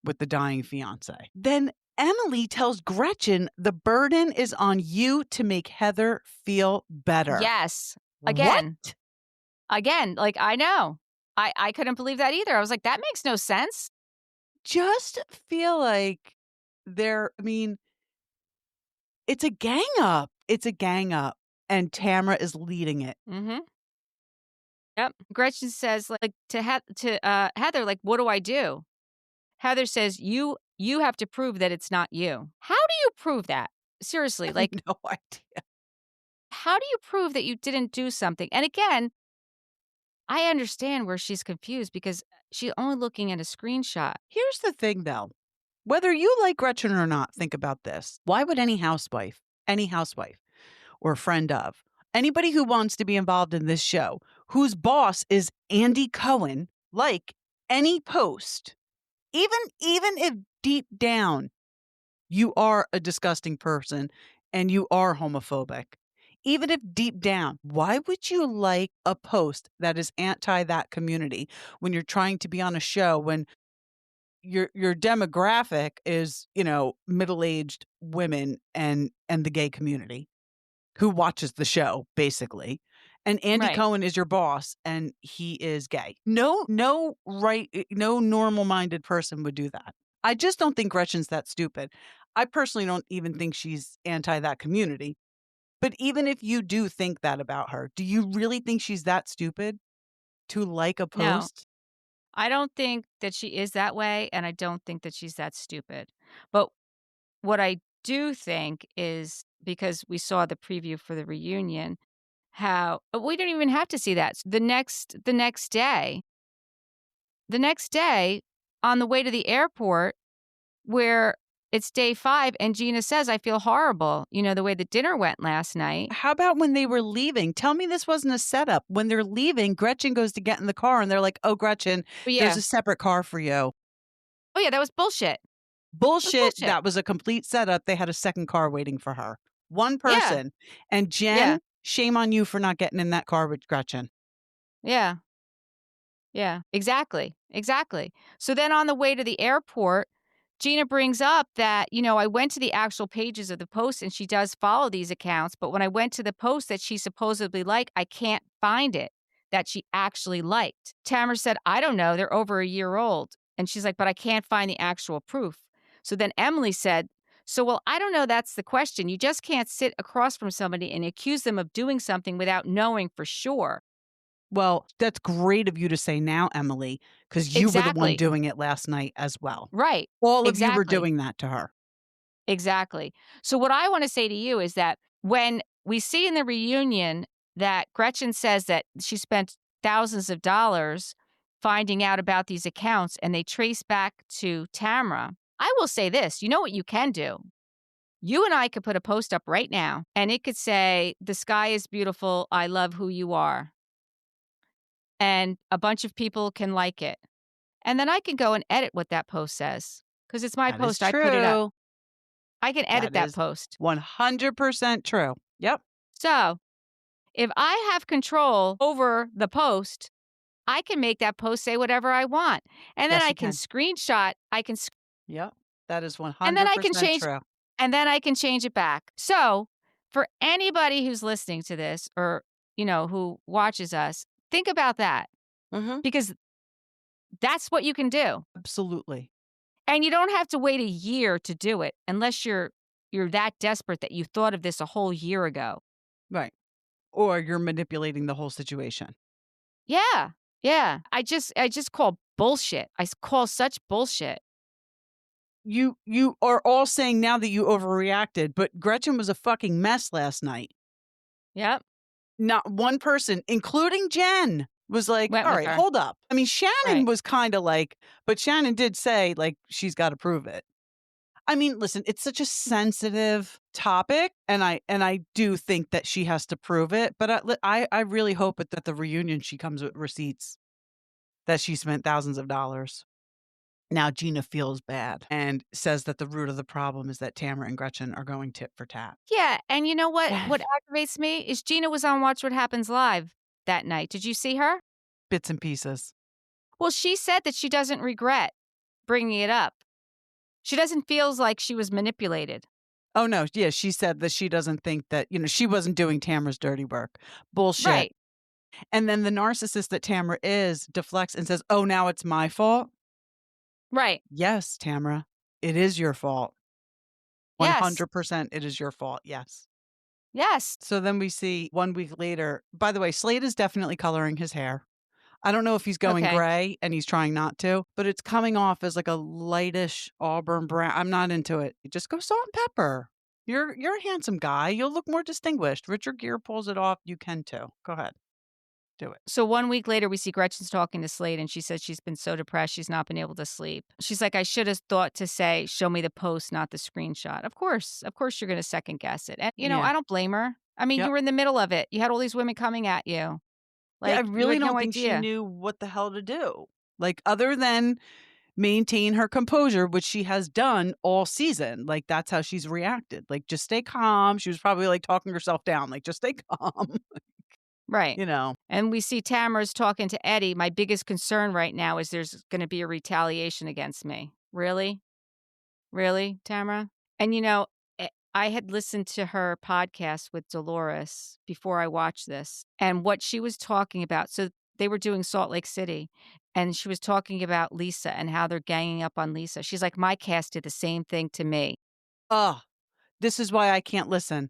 with the dying fiance. Then Emily tells Gretchen the burden is on you to make Heather feel better. Yes. Again. What? Again. Like, I know. I couldn't believe that either. I was like, that makes no sense. Just feel like it's a gang up. It's a gang up. And Tamra is leading it. Mm-hmm. Yep. Gretchen says, like, to Heather, like, what do I do? Heather says, you have to prove that it's not you. How do you prove that? Seriously, like, I have no idea. How do you prove that you didn't do something? And again, I understand where she's confused because she's only looking at a screenshot. Here's the thing, though. Whether you like Gretchen or not, think about this. Why would any housewife or friend of, anybody who wants to be involved in this show, whose boss is Andy Cohen, like any post, even if deep down you are a disgusting person and you are homophobic, even if deep down, why would you like a post that is anti that community when you're trying to be on a show, when your demographic is, middle-aged women and the gay community who watches the show, basically. And Andy Right. Cohen is your boss and he is gay. No normal-minded person would do that. I just don't think Gretchen's that stupid. I personally don't even think she's anti that community. But even if you do think that about her, do you really think she's that stupid to like a No. post? I don't think that she is that way, and I don't think that she's that stupid. But what I do think is, because we saw the preview for the reunion, how we don't even have to see that. The next day, on the way to the airport, where it's day 5, and Gina says, I feel horrible, the way the dinner went last night. How about when they were leaving? Tell me this wasn't a setup. When they're leaving, Gretchen goes to get in the car and they're like, oh, Gretchen, there's a separate car for you. Oh, yeah, that was bullshit. Bullshit. That was a complete setup. They had a second car waiting for her. One person. Yeah. And Jen, shame on you for not getting in that car with Gretchen. Yeah. Yeah, exactly. So then on the way to the airport, Gina brings up that, I went to the actual pages of the post and she does follow these accounts, but when I went to the post that she supposedly liked, I can't find it that she actually liked. Tamara said, I don't know, they're over a year old. And she's like, but I can't find the actual proof. So then Emily said, well, I don't know, that's the question. You just can't sit across from somebody and accuse them of doing something without knowing for sure. Well, that's great of you to say now, Emily, because you were the one Exactly. doing it last night as well. Right. All of you were Exactly. doing that to her. Exactly. So what I want to say to you is that when we see in the reunion that Gretchen says that she spent thousands of dollars finding out about these accounts and they trace back to Tamra, I will say this, you know what you can do? You and I could put a post up right now and it could say, "The sky is beautiful. I love who you are." And a bunch of people can like it. And then I can go and edit what that post says because it's my That is post. I put it up. true. I can edit That that is post. 100% true. Yep. So if I have control over the post, I can make that post say whatever I want. And then Yes, I you can can. screenshot, Yep. That is and then I can 100% change true. and then I can change it back. So, for anybody who's listening to this or, who watches us, think about that Mhm. because that's what you can do. Absolutely. And you don't have to wait a year to do it unless you're that desperate that you thought of this a whole year ago. Right. Or you're manipulating the whole situation. Yeah. Yeah. I just call bullshit. Call such bullshit. You are all saying now that you overreacted, but Gretchen was a fucking mess last night. Yep. Not one person, including Jen, was like, Went "All with right, her. hold up." I mean, Shannon Right. was kinda like, but Shannon did say, like, she's gotta prove it. I mean, listen, it's such a sensitive topic, and I do think that she has to prove it, but I really hope at the reunion she comes with receipts that she spent thousands of dollars. Now Gina feels bad and says that the root of the problem is that Tamara and Gretchen are going tit for tat. Yeah, and you know what? What aggravates me is Gina was on Watch What Happens Live that night. Did you see her? Bits and pieces. Well, she said that she doesn't regret bringing it up. She doesn't feels like she was manipulated. Oh, no, yeah, she said that she doesn't think that, she wasn't doing Tamara's dirty work. Bullshit. Right. And then the narcissist that Tamara is deflects and says, "Oh, now it's my fault?" Right. Yes, Tamara, it is your fault. Yes. 100% it is your fault, yes. Yes. So then we see 1 week later, by the way, Slade is definitely coloring his hair. I don't know if he's going Okay. gray and he's trying not to, but it's coming off as like a lightish auburn brown. I'm not into it. Just go salt and pepper. You're a handsome guy. You'll look more distinguished. Richard Gere pulls it off. You can too. Go ahead. Do it. So 1 week later, we see Gretchen's talking to Slade, and she says she's been so depressed she's not been able to sleep. She's like, "I should have thought to say, show me the post, not the screenshot." Of course, you're going to second guess it. And Yeah. I don't blame her. I mean, you Yep. were in the middle of it. You had all these women coming at you. Yeah, I Like you really had don't no think she idea. knew what the hell to do. Like other than maintain her composure, which she has done all season. Like that's how she's reacted. Like just stay calm. She was probably like talking herself down. Like just stay calm. Right. you know. And we see Tamara's talking to Eddie. My biggest concern right now is there's going to be a retaliation against me. Really? Really, Tamara? And I had listened to her podcast with Dolores before I watched this, and what she was talking about. So they were doing Salt Lake City, and she was talking about Lisa and how they're ganging up on Lisa. She's like, my cast did the same thing to me. Ugh. This is why I can't listen.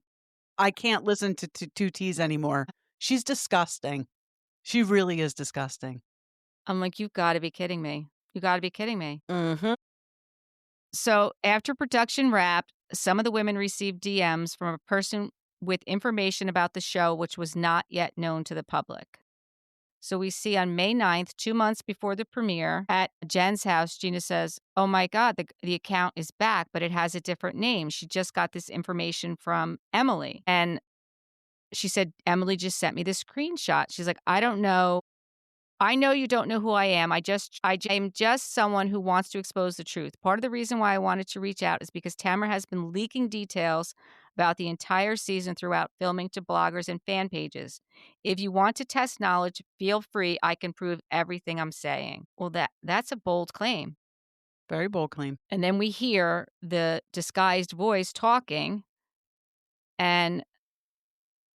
I can't listen to 2Ts anymore. She's disgusting. She really is disgusting. I'm like, you've got to be kidding me. You got to be kidding me. Mhm. So after production wrapped, some of the women received DMs from a person with information about the show, which was not yet known to the public. So we see on May 9th, 2 months before the premiere, at Jen's house, Gina says, "Oh my God, the account is back, but it has a different name. She just got this information from Emily." And she said, "Emily just sent me this screenshot." She's like, "I don't know. I know you don't know who I am. I'm just someone who wants to expose the truth. Part of the reason why I wanted to reach out is because Tamara has been leaking details about the entire season throughout filming to bloggers and fan pages. If you want to test knowledge, feel free. I can prove everything I'm saying." Well, that's a bold claim. Very bold claim. And then we hear the disguised voice talking, and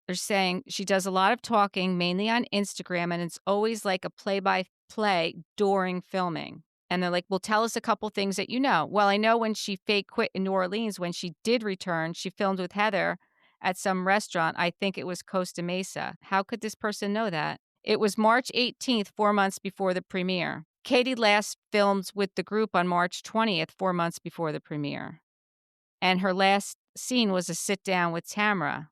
they're saying she does a lot of talking, mainly on Instagram, and it's always like a play-by-play during filming. And they're like, "Well, tell us a couple things that you know." Well, I know when she fake quit in New Orleans, when she did return, she filmed with Heather at some restaurant. I think it was Costa Mesa. How could this person know that? It was March 18th, 4 months before the premiere. Katie last filmed with the group on March 20th, 4 months before the premiere. And her last scene was a sit down with Tamra.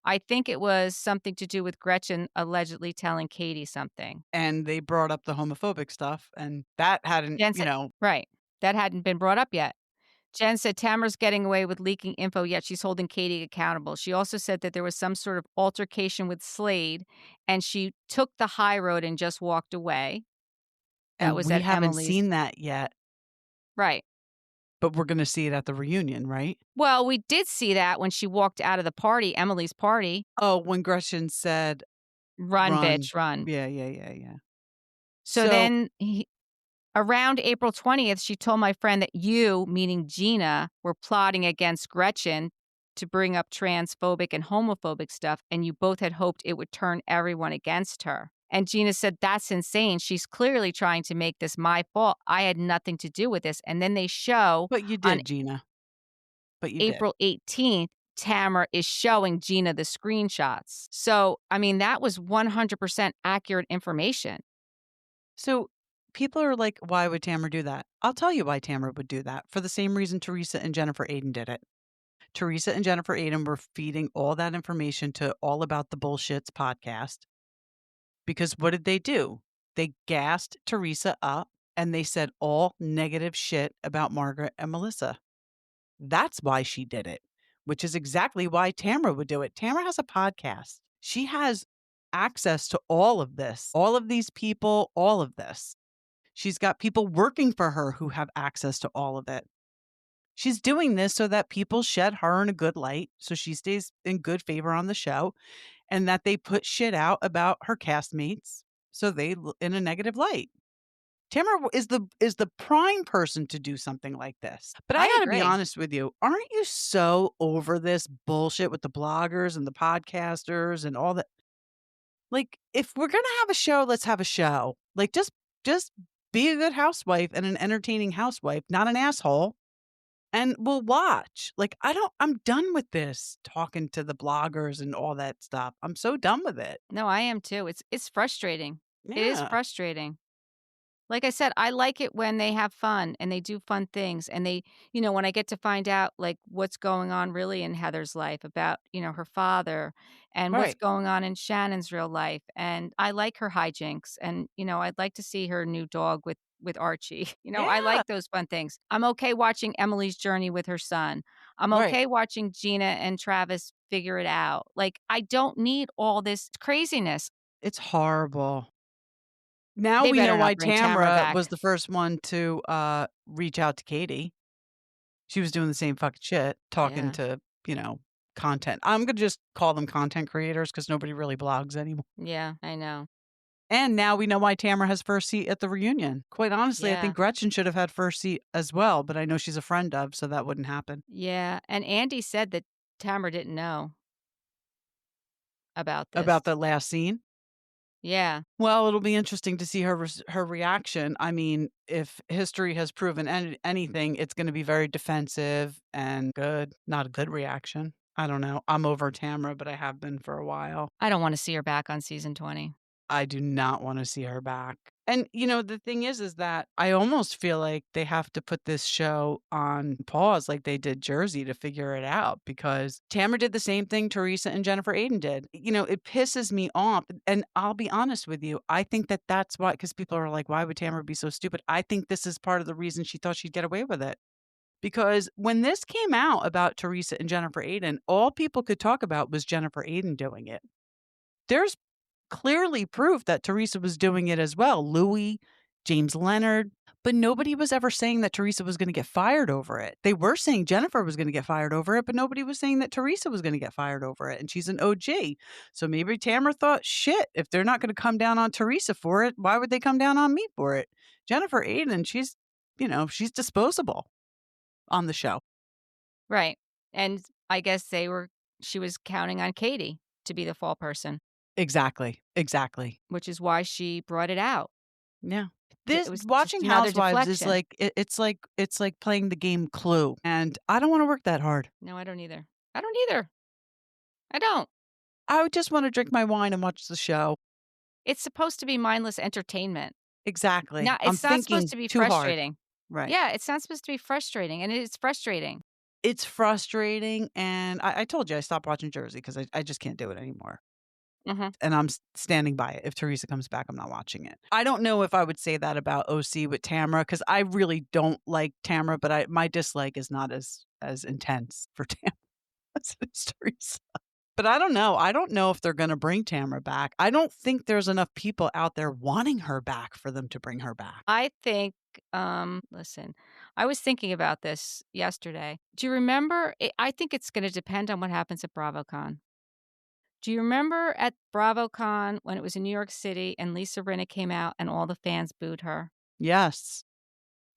I think it was something to do with Gretchen allegedly telling Katie something. And they brought up the homophobic stuff, and that hadn't, Jen said right. That hadn't been brought up yet. Jen said Tamara's getting away with leaking info, yet she's holding Katie accountable. She also said that there was some sort of altercation with Slade, and she took the high road and just walked away. That and was we at haven't Emily's. seen that yet, Right. but we're gonna see it at the reunion, right? Well, we did see that when she walked out of the party, Emily's party. Oh, when Gretchen said, Run, "Run." bitch, run. Yeah, yeah, yeah, yeah. So So then around April 20th, she told my friend that you, meaning Gina, were plotting against Gretchen to bring up transphobic and homophobic stuff, and you both had hoped it would turn everyone against her. And Gina said, "That's insane. She's clearly trying to make this my fault. I had nothing to do with this." And then they show but you on did, Gina. But you did. April 18th, Tamra is showing Gina the screenshots. So, I mean, that was 100% accurate information. So people are like, why would Tamra do that? I'll tell you why Tamra would do that. For the same reason Teresa and Jennifer Aiden did it. Teresa and Jennifer Aiden were feeding all that information to All About the Bullshits podcast. Because what did they do? They gassed Teresa up and they said all negative shit about Margaret and Melissa. That's why she did it, which is exactly why Tamra would do it. Tamra has a podcast. She has access to all of this, all of these people, all of this. She's got people working for her who have access to all of it. She's doing this so that people shed her in a good light, so she stays in good favor on the show, and that they put shit out about her castmates so they in a negative light. Tamara is the prime person to do something like this. But I I got to be agree. honest with you, aren't you so over this bullshit with the bloggers and the podcasters and all that? Like, if we're going to have a show, let's have a show. Like, just be a good housewife and an entertaining housewife, not an asshole. And we'll watch. Like, I'm done with this talking to the bloggers and all that stuff. I'm so done with it. No, I am too. It's frustrating. It is Yeah. frustrating. Like I said, I like it when they have fun and they do fun things and they, when I get to find out like what's going on really in Heather's life about, her father and what's Right. going on in Shannon's real life. And I like her hijinks and, I'd like to see her new dog with Archie. I Yeah. like those fun things. I'm okay watching Emily's journey with her son. I'm Right. okay watching Gina and Travis figure it out. Like I don't need all this craziness. It's horrible. Now They we better know why not bring Tamra Tamra back. was the first one to reach out to Katie. She was doing the same fucking shit, talking Yeah. to, content. I'm going to just call them content creators because nobody really blogs anymore. Yeah, I know. And now we know why Tamra has first seat at the reunion. Quite honestly, I Yeah. think Gretchen should have had first seat as well, but I know she's a friend of, so that wouldn't happen. Yeah, and Andy said that Tamra didn't know about this. About the last scene? Yeah. Well, it'll be interesting to see her reaction. I mean, if history has proven anything, it's going to be very defensive and good. Not a good reaction. I don't know. I'm over Tamra, but I have been for a while. I don't wanna see her back on season 20. I do not want to see her back. And, the thing is that I almost feel like they have to put this show on pause like they did Jersey to figure it out because Tamra did the same thing Teresa and Jennifer Aiden did. It pisses me off. And I'll be honest with you. I think that that's why, because people are like, why would Tamra be so stupid? I think this is part of the reason she thought she'd get away with it. Because when this came out about Teresa and Jennifer Aiden, all people could talk about was Jennifer Aiden doing it. There's clearly proof that Teresa was doing it as well. Louis, James Leonard, but nobody was ever saying that Teresa was going to get fired over it. They were saying Jennifer was going to get fired over it, but nobody was saying that Teresa was going to get fired over it. And she's an OG. So maybe Tamra thought, shit, if they're not going to come down on Teresa for it, why would they come down on me for it? Jennifer Aiden, she's she's disposable on the show. Right. And I guess she was counting on Katie to be the fall person, Exactly, exactly. which is why she brought it out. Yeah. It This was just watching another Housewives is deflection. like it's like playing the game Clue, and I don't wanna work that hard. No, I don't either. I don't either. I don't. I would just wanna drink my wine and watch the show. It's supposed to be mindless entertainment. Exactly. No, I'm it's not supposed thinking to be too hard. frustrating. Right. Yeah, it's not supposed to be frustrating, and it is frustrating. It's frustrating, and I told you I stopped watching Jersey because I just can't do it anymore, Mhm. and I'm standing by it. If Teresa comes back, I'm not watching it. I don't know if I would say that about OC with Tamra because I really don't like Tamra, but my dislike is not as intense for Tamra as it is Teresa. But I don't know. I don't know if they're gonna bring Tamra back. I don't think there's enough people out there wanting her back for them to bring her back. I think, listen, I was thinking about this yesterday. Do you remember I think it's gonna depend on what happens at BravoCon. Do you remember at BravoCon when it was in New York City and Lisa Rinna came out and all the fans booed her? Yes.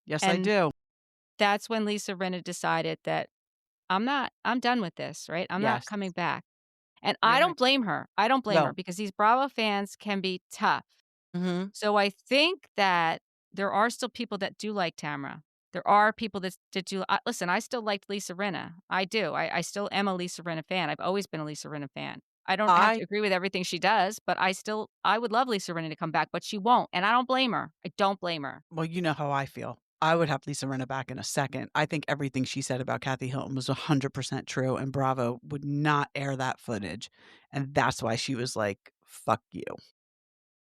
Yes, I And do. that's when Lisa Rinna decided that, I'm done with this, right? I'm not Yes. coming back." And I You're don't right. blame her. I don't blame her No. because these Bravo fans can be tough. Mhm. So I think that there are still people that do like Tamra. There are people that do listen, I still liked Lisa Rinna. I do. I still am a Lisa Rinna fan. I've always been a Lisa Rinna fan. I don't have to I agree with everything she does, but I would love Lisa Rinna to come back, but she won't, and I don't blame her. I don't blame her. Well, you know how I feel. I would have Lisa Rinna back in a second. I think everything she said about Kathy Hilton was 100% true, and Bravo would not air that footage, and that's why she was like, "Fuck you.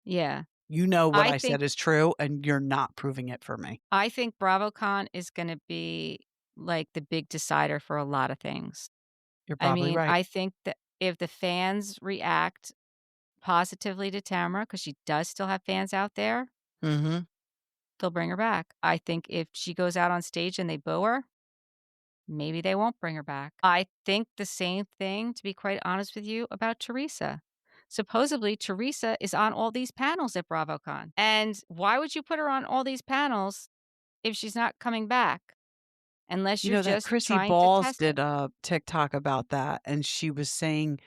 Yeah. You know what I I think said is true, and you're not proving it for me." I think BravoCon is gonna be, like, the big decider for a lot of things. You're I probably mean, right. I think that if the fans react positively to Tamara, because she does still have fans out there, Mhm. they'll bring her back. I think if she goes out on stage and they boo her, maybe they won't bring her back. I think the same thing, to be quite honest with you, about Teresa. Supposedly, Teresa is on all these panels at BravoCon. And why would you put her on all these panels if she's not coming back? Unless You you're know that just Chrissy trying to Balls test her. did a TikTok about that, and she was saying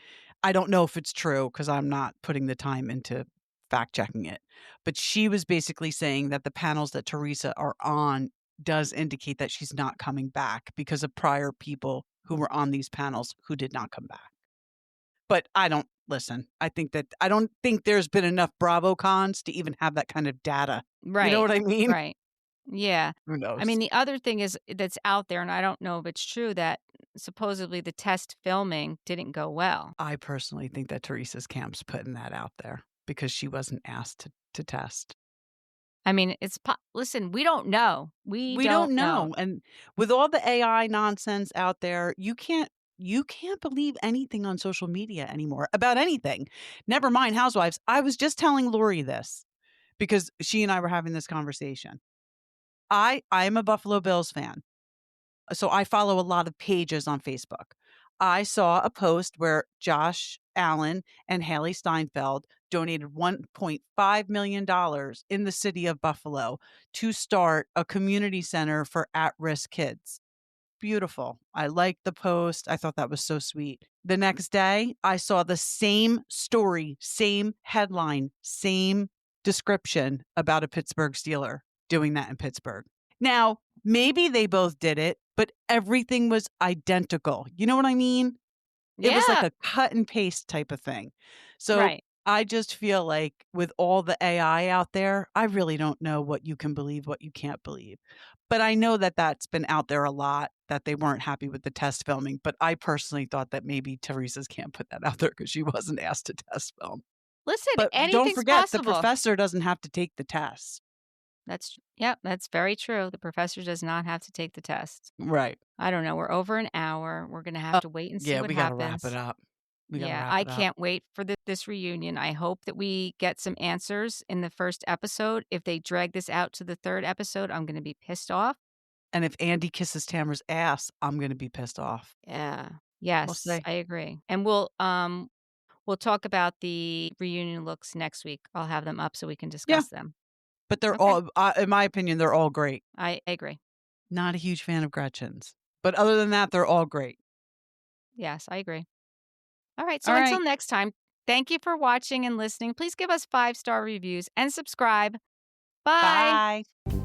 I don't know if it's true because 'cause I'm not putting the time into fact checking it, but she was basically saying that the panels that Teresa are on does indicate that she's not coming back because of prior people who were on these panels who did not come back. But I don't listen, I don't think there's been enough BravoCons to even have that kind of data. You know Right, what I mean? right. Yeah. Who I knows? mean, the other thing is that's out there, and I don't know if it's true, that supposedly the test filming didn't go well. I personally think that Teresa's camp's putting that out there because she wasn't asked to test. I mean, listen, we don't know. We We don't don't know. know, and with all the AI nonsense out there, you can't believe anything on social media anymore about anything. Never mind housewives. I was just telling Lori this because she and I were having this conversation. I'm a Buffalo Bills fan. So I follow a lot of pages on Facebook. I saw a post where Josh Allen and Haley Steinfeld donated $1.5 million in the city of Buffalo to start a community center for at-risk kids. Beautiful. I liked the post. I thought that was so sweet. The next day, I saw the same story, same headline, same description about a Pittsburgh Steeler doing that in Pittsburgh. Now, maybe they both did it, but everything was identical. You know what I mean? It was like Yeah, a cut and paste type of thing. So right. I just feel like with all the AI out there, I really don't know what you can believe, what you can't believe. But I know that that's been out there a lot, that they weren't happy with the test filming. But I personally thought that maybe Teresa's can't put that out there because she wasn't asked to test film. Listen, But don't anything's forget, the possible. professor doesn't have to take the test. Yep, that's very true. The professor does not have to take the test. Right. I don't know. We're over an hour. We're gonna have to wait and see Yeah, what we got to wrap it happens. up. We got to Yeah, wrap I it up. can't wait for this reunion. I hope that we get some answers in the first episode. If they drag this out to the third episode, I'm gonna be pissed off. And if Andy kisses Tamara's ass, I'm going to be pissed off. Yeah. We'll Yes, see. I agree. And we'll talk about the reunion looks next week. I'll have them up so we can Yeah. discuss them. but they're Okay. all in my opinion, they're all great. I agree. Not a huge fan of Gretchen's, but other than that, they're all great. Yes, I agree. All right. So All until right. next time, thank you for watching and listening. Please give us 5-star reviews and subscribe. Bye. Bye.